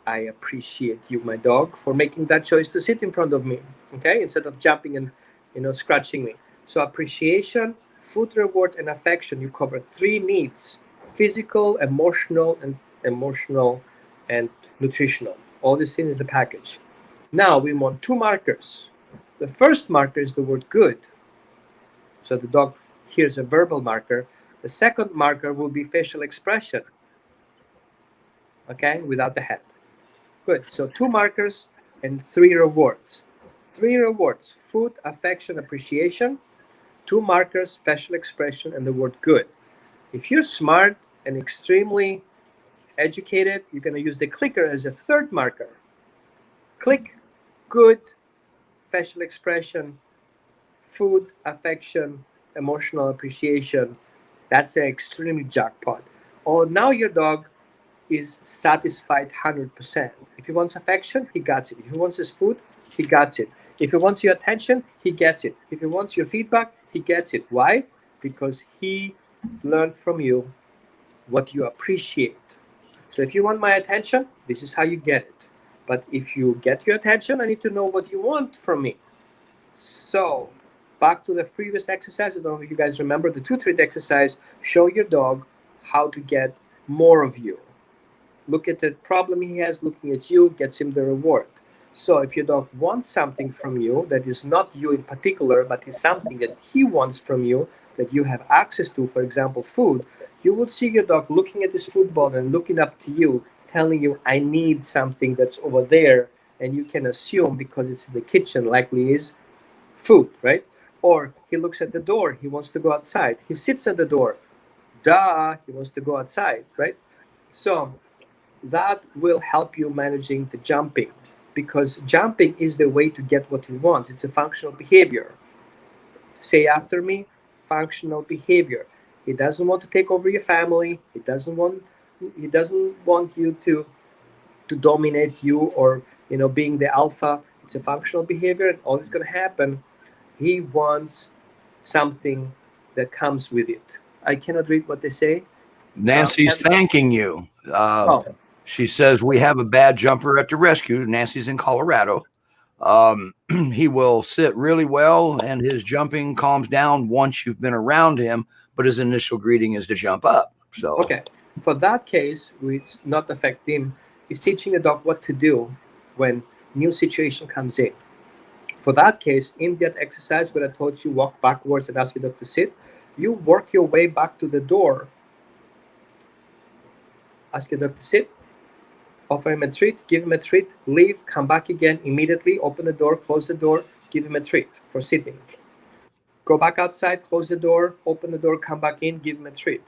I appreciate you, my dog, for making that choice to sit in front of me, okay, instead of jumping and scratching me. So appreciation, food reward, and affection. You cover 3 needs: physical, emotional, and nutritional. All these things is the package. Now we want 2 markers. The first marker is the word good. So the dog hears a verbal marker. The second marker will be facial expression, okay, without the head. Good. So 2 markers and 3 rewards. 3 rewards: food, affection, appreciation. 2 markers, facial expression, and the word good. If you're smart and extremely educated, you're going to use the clicker as a third marker. Click, good, facial expression, food, affection, emotional appreciation. That's an extremely jackpot. Oh, now your dog is satisfied 100%. If he wants affection, he gets it. If he wants his food, he gets it. If he wants your attention, he gets it. If he wants your feedback, he gets it. Why? Because he learned from you what you appreciate. So if you want my attention, this is how you get it. But if you get your attention, I need to know what you want from me. So back to the previous exercise. I don't know if you guys remember the 2-treat exercise. Show your dog how to get more of you. Look at the problem he has looking at you, gets him the reward. So if your dog wants something from you that is not you in particular, but is something that he wants from you that you have access to, for example, food, you will see your dog looking at this food bowl and looking up to you, telling you, I need something that's over there. And you can assume, because it's in the kitchen, likely is food, right? Or he looks at the door, he wants to go outside. He sits at the door, duh, he wants to go outside, right? So that will help you managing the jumping, because jumping is the way to get what he wants. It's a functional behavior. Say after me, functional behavior. He doesn't want to take over your family. He doesn't want you to dominate you, or being the alpha. It's a functional behavior, and all that's going to happen, he wants something that comes with it. I cannot read what they say. Nancy's thanking you. She says, we have a bad jumper at the rescue. Nancy's in Colorado. He will sit really well, and his jumping calms down once you've been around him, but his initial greeting is to jump up. So okay, for that case, which not affect him, is teaching the dog what to do when new situation comes in. For that case, in that exercise where I told you walk backwards and ask your dog to sit, you work your way back to the door. Ask your dog to sit, offer him a treat, give him a treat, leave, come back again immediately, open the door, close the door, give him a treat for sitting. Go back outside, close the door, open the door, come back in, give him a treat.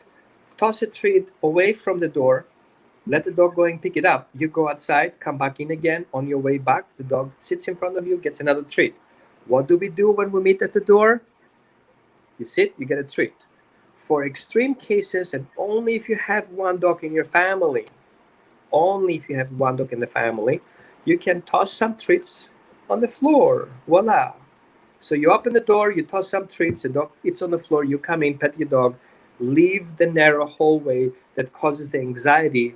Toss a treat away from the door, let the dog go and pick it up. You go outside, come back in again. On your way back, the dog sits in front of you, gets another treat. What do we do when we meet at the door? You sit, you get a treat. For extreme cases, and only if you have one dog in your family, you can toss some treats on the floor. Voila. So you open the door, you toss some treats, the dog eats on the floor, you come in, pet your dog, leave the narrow hallway that causes the anxiety,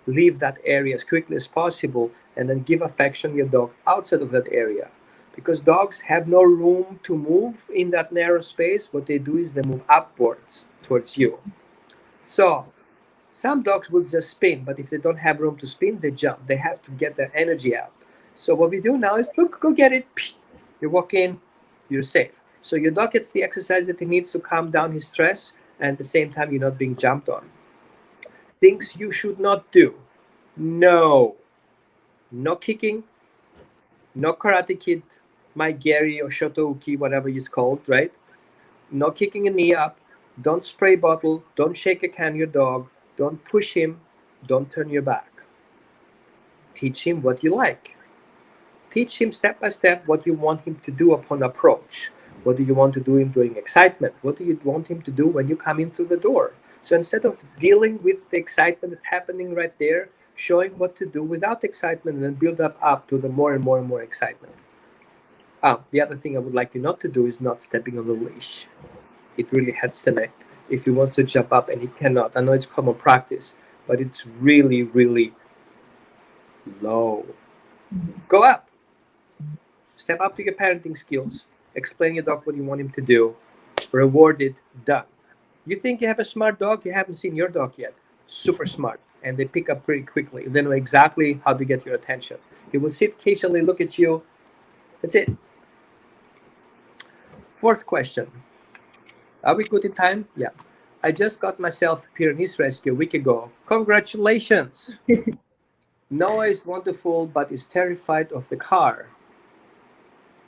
leave that area as quickly as possible, and then give affection to your dog outside of that area. Because dogs have no room to move in that narrow space, what they do is they move upwards towards you. So some dogs will just spin, but if they don't have room to spin, they jump. They have to get their energy out. So what we do now is, look, go get it. You walk in, you're safe. So your dog gets the exercise that he needs to calm down his stress, and at the same time, you're not being jumped on. Things you should not do. No kicking, no Karate Kid, my Gary or Shotouki, whatever he's called, right? No kicking a knee up. Don't spray bottle. Don't shake a can your dog. Don't push him. Don't turn your back. Teach him what you like. Teach him step by step what you want him to do upon approach. What do you want to do him during excitement? What do you want him to do when you come in through the door? So instead of dealing with the excitement that's happening right there, showing what to do without excitement, and then build up to the more and more and more excitement. The other thing I would like you not to do is not stepping on the leash. It really hurts the neck. If he wants to jump up and he cannot, I know it's common practice, but it's really, really low. Go up. Step up to your parenting skills. Explain your dog what you want him to do. Reward it. Done. You think you have a smart dog? You haven't seen your dog yet. Super smart. And they pick up pretty quickly. They know exactly how to get your attention. He will sit occasionally, look at you. That's it. Fourth question. Are we good in time? Yeah. I just got myself a Pyrenees rescue a week ago. Congratulations. Noah is wonderful, but is terrified of the car.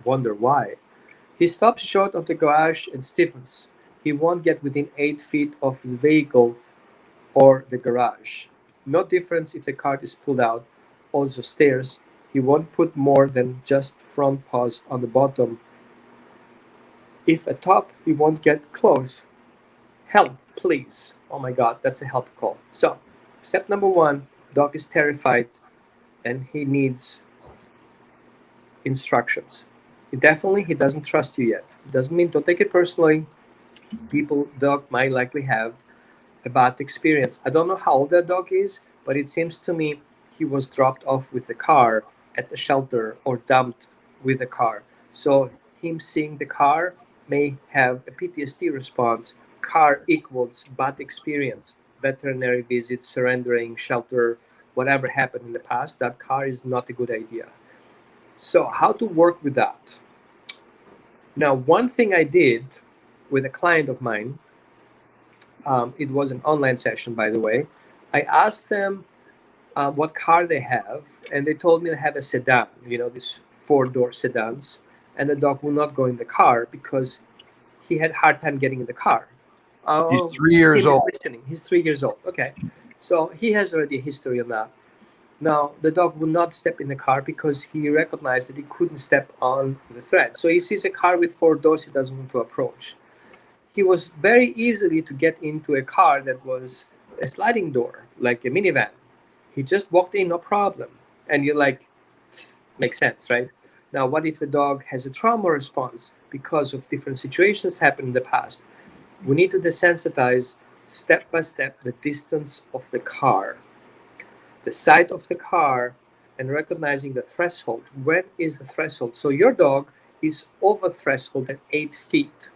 Wonder why. He stops short of the garage and stiffens. He won't get within 8 feet of the vehicle or the garage. No difference if the cart is pulled out. Also stairs. He won't put more than just front paws on the bottom. If at top, he won't get close. Help, please. Oh my God, that's a help call. So, step number 1, dog is terrified and he needs instructions. He doesn't trust you yet. It doesn't mean don't take it personally. Dog might likely have a bad experience. I don't know how old that dog is, but it seems to me he was dropped off with the car at the shelter or dumped with the car. So him seeing the car may have a PTSD response. Car equals bad experience. Veterinary visit, surrendering, shelter, whatever happened in the past, that car is not a good idea. So how to work with that? Now, one thing I did with a client of mine, it was an online session, by the way. I asked them what car they have, and they told me they have a sedan, these 4-door sedans, and the dog will not go in the car because he had a hard time getting in the car. He's 3 years old. Listening. He's 3 years old. Okay. So he has already a history on that. Now, the dog would not step in the car because he recognized that he couldn't step on the thread. So he sees a car with 4 doors he doesn't want to approach. He was very easily to get into a car that was a sliding door, like a minivan. He just walked in, no problem. And you're like, makes sense, right? Now, what if the dog has a trauma response because of different situations happened in the past? We need to desensitize step by step the distance of the car, the side of the car, and recognizing the threshold. When is the threshold? So your dog is over threshold at 8 feet.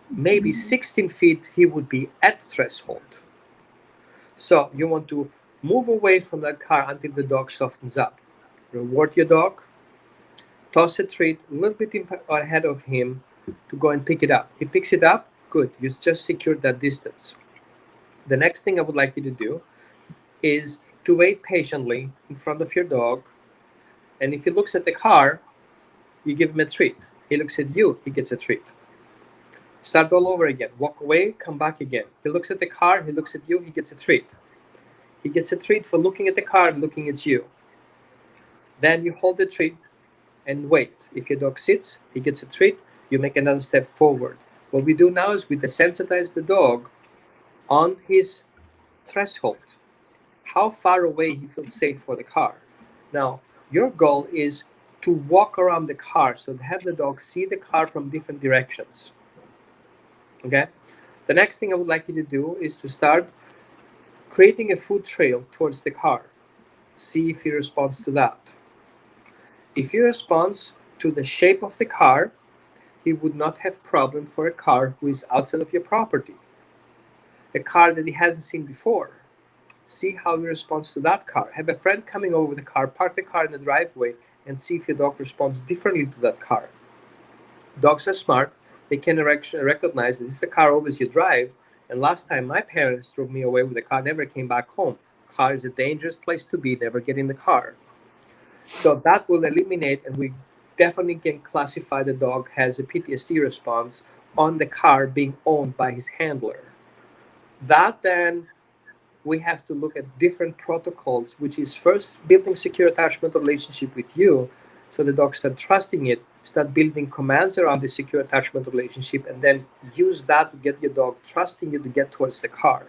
Maybe 16 feet, he would be at threshold. So you want to move away from that car until the dog softens up. Reward your dog. Toss a treat a little bit ahead of him to go and pick it up. He picks it up, good. You just secured that distance. The next thing I would like you to do is to wait patiently in front of your dog. And if he looks at the car, you give him a treat. He looks at you, he gets a treat. Start all over again. Walk away, come back again. He looks at the car, he looks at you, he gets a treat. He gets a treat for looking at the car and looking at you. Then you hold the treat and wait. If your dog sits, he gets a treat, you make another step forward. What we do now is we desensitize the dog on his threshold. How far away he feels safe for the car. Now, your goal is to walk around the car, so to have the dog see the car from different directions. Okay? The next thing I would like you to do is to start creating a foot trail towards the car. See if he responds to that. If he responds to the shape of the car, he would not have problem for a car who is outside of your property. A car that he hasn't seen before. See how he responds to that car. Have a friend coming over with a car, park the car in the driveway, and see if your dog responds differently to that car. Dogs are smart. They can recognize that this is the car always you drive. And last time my parents drove me away with a car, never came back home. Car is a dangerous place to be. Never get in the car. So that will eliminate, and we definitely can classify the dog has a PTSD response on the car being owned by his handler. That then we have to look at different protocols, which is first building secure attachment relationship with you, so the dog starts trusting it, start building commands around the secure attachment relationship, and then use that to get your dog trusting you to get towards the car,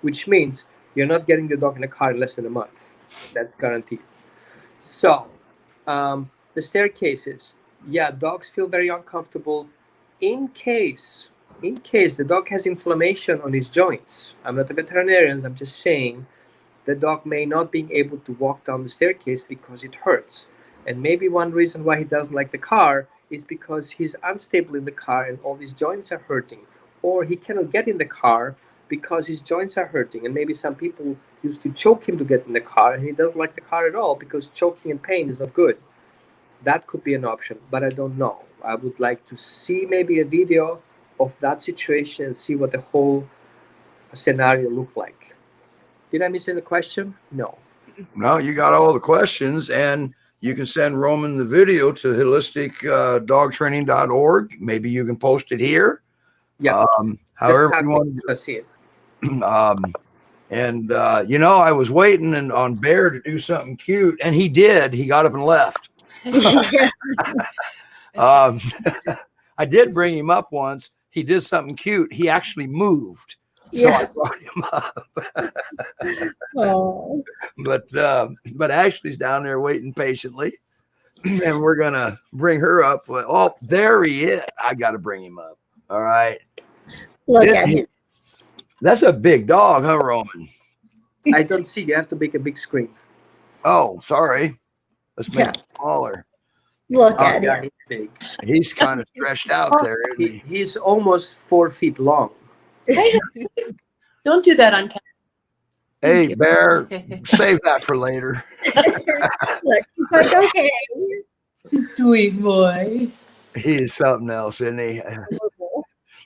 which means you're not getting the dog in the car in less than a month. That's guaranteed. So, the staircases, yeah, dogs feel very uncomfortable in case the dog has inflammation on his joints. I'm not a veterinarian, I'm just saying the dog may not be able to walk down the staircase because it hurts. And maybe one reason why he doesn't like the car is because he's unstable in the car and all his joints are hurting. Or he cannot get in the car because his joints are hurting. And maybe some people used to choke him to get in the car and he doesn't like the car at all because choking and pain is not good. That could be an option, but I don't know. I would like to see maybe a video of that situation and see what the whole scenario looked like. Did I miss any question? No. No, you got all the questions, and you can send Roman the video to holisticdogtraining.org. Maybe you can post it here. Yeah. However you want to see it. You know, I was waiting on Bear to do something cute, and he did. He got up and left. I did bring him up once. He did something cute. He actually moved. So yes. I brought him up. Oh. But Ashley's down there waiting patiently. And we're going to bring her up. Oh, there he is. I got to bring him up. All right. Look at him. That's a big dog, huh, Roman? I don't see. You have to make a big screen. Oh, sorry. Let's make it smaller. Look at him. He's big. He's kind of stretched out there. He's almost 4 feet long. Don't do that on camera. Hey, Bear, save that for later. Look, he's like, okay. Sweet boy. He is something else, isn't he?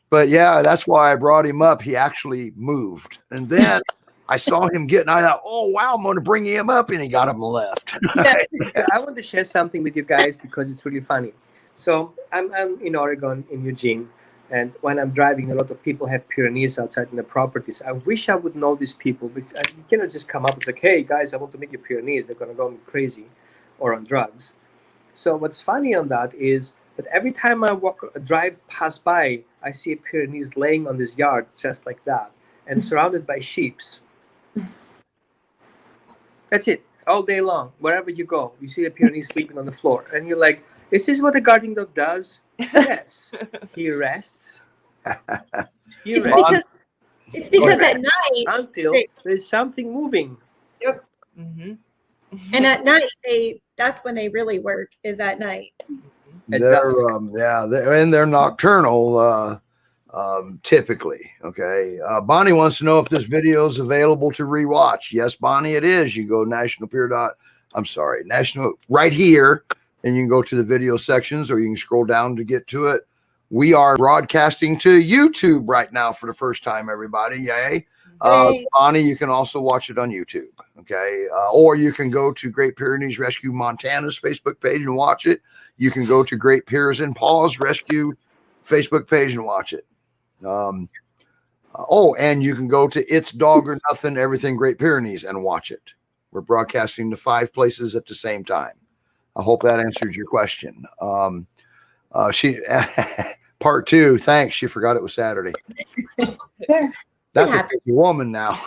But yeah, that's why I brought him up. He actually moved. And then I saw him get, and I thought, oh, wow, I'm going to bring him up. And he got up and left. I want to share something with you guys because it's really funny. So I'm in Oregon, in Eugene. And when I'm driving, a lot of people have Pyrenees outside in the properties. I wish I would know these people. But you cannot just come up with like, hey, guys, I want to make you Pyrenees. They're going to go crazy or on drugs. So what's funny on that is that every time I drive past by, I see a Pyrenees laying on this yard just like that and surrounded by sheeps. That's it. All day long, wherever you go, you see a Pyrenees sleeping on the floor. And you're like, is this what a guarding dog does? Yes. He rests. It's because at night until there's something moving. Yep. Mm-hmm. And at night that's when they really work, is at night. They're nocturnal typically. Okay. Bonnie wants to know if this video is available to rewatch. Yes, Bonnie, it is. You go national right here, and you can go to the video sections, or you can scroll down to get to it. We are broadcasting to YouTube right now for the first time, everybody. Yay. Bonnie, you can also watch it on YouTube. Okay. Or you can go to Great Pyrenees Rescue Montana's Facebook page and watch it. You can go to Great Pyrs and Paws Rescue Facebook page and watch it. And you can go to It's Dog or Nothing, Everything Great Pyrenees and watch it. We're broadcasting to 5 places at the same time. I hope that answers your question. She part 2. Thanks. She forgot it was Saturday. That's a busy woman now.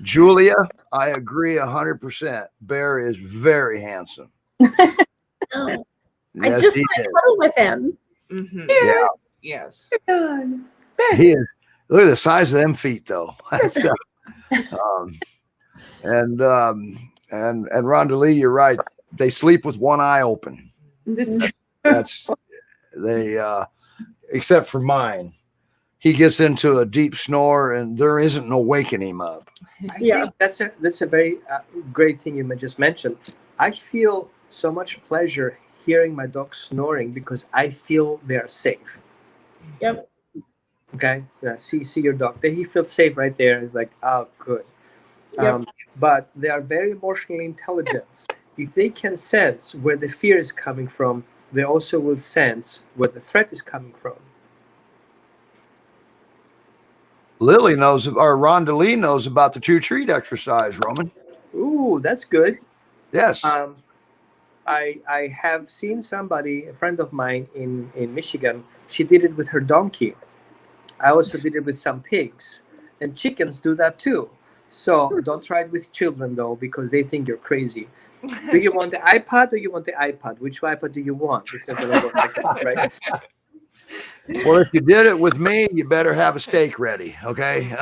Julia, I agree 100%. Bear is very handsome. Oh, I just want to cuddle with him. Mm-hmm. Yeah. Yes. He is. Look at the size of them feet, though. And Rhonda Lee, you're right. They sleep with one eye open. Except for mine. He gets into a deep snore, and there isn't no waking him up. I think that's a very great thing you just mentioned. I feel so much pleasure hearing my dog snoring because I feel they're safe. Yep. Okay. Yeah, see your dog. He feels safe right there. It's like, oh, good. Yep. But they are very emotionally intelligent. If they can sense where the fear is coming from, they also will sense where the threat is coming from. Lily knows, or Rhonda Lee knows about the 2 treat exercise, Roman. Ooh, that's good. Yes. I have seen somebody, a friend of mine in Michigan. She did it with her donkey. I also did it with some pigs, and chickens do that too. So don't try it with children though, because they think you're crazy. Do you want the iPad or you want the iPad? Which iPad do you want? It's not gonna work like that, right? Well, if you did it with me, you better have a steak ready. Okay.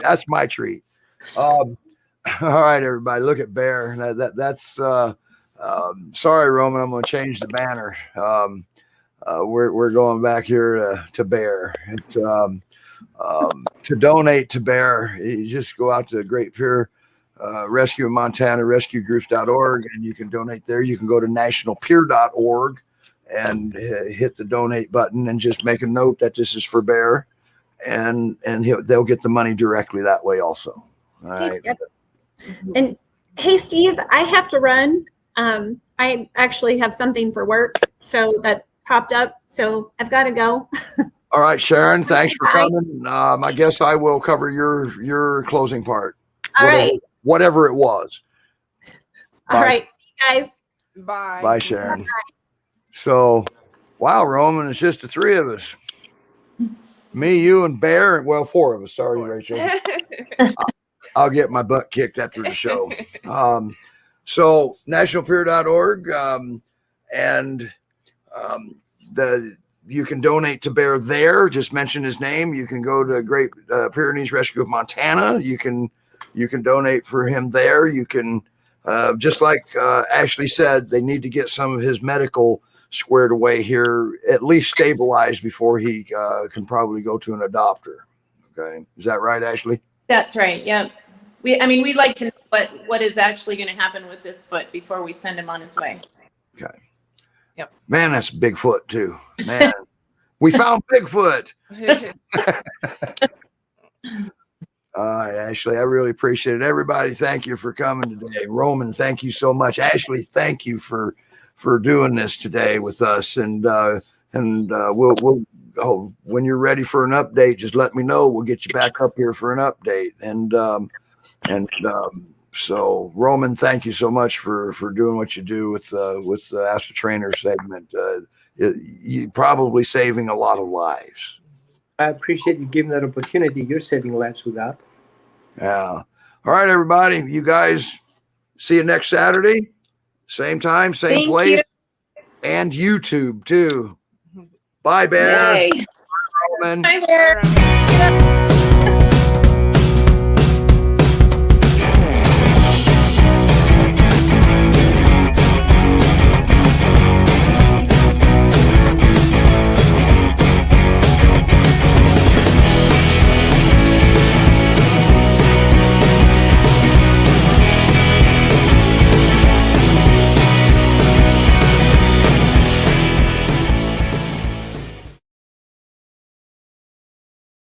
That's my treat. All right, everybody, look at Bear. That's sorry, Roman. I'm going to change the banner. We're going back here to Bear. To donate to Bear, you just go out to Great Pier Rescue in Montana, rescuegroups.org, and you can donate there. You can go to nationalpier.org and hit the donate button and just make a note that this is for Bear, and they'll get the money directly that way also. All right. Yep. And hey, Steve, I have to run. I actually have something for work, so that popped up. So I've got to go. All right, Sharon, thanks for coming. I guess I will cover your closing part. All right. Whatever it was. All right. See you guys. Bye. Bye, Sharon. So, wow, Roman, it's just the three of us. Me, you, and Bear. Well, four of us. Sorry, Rachel. I'll get my butt kicked after the show. So nationalpier.org, and you can donate to Bear there. Just mention his name. You can go to Great Pyrenees Rescue of Montana. You can donate for him there. You can, just like Ashley said, they need to get some of his medical squared away here, at least stabilized before he can probably go to an adopter. Okay, is that right, Ashley? That's right. Yep. We'd like to know what is actually going to happen with this foot before we send him on his way. Okay. Yep. Man, that's Bigfoot too. Man, we found Bigfoot. All right, Ashley, I really appreciate it. Everybody, thank you for coming today. Roman, thank you so much. Ashley, thank you for doing this today with us. And we'll when you're ready for an update, just let me know. We'll get you back up here for an update. So Roman, thank you so much for doing what you do with the Ask the Trainer segment. You're probably saving a lot of lives. I appreciate you giving that opportunity. You're saving lives with that. Yeah. All right, everybody. You guys see you next Saturday. Same time, same place. And YouTube too. Bye, Bear. Yay. Bye, Roman. Hi there.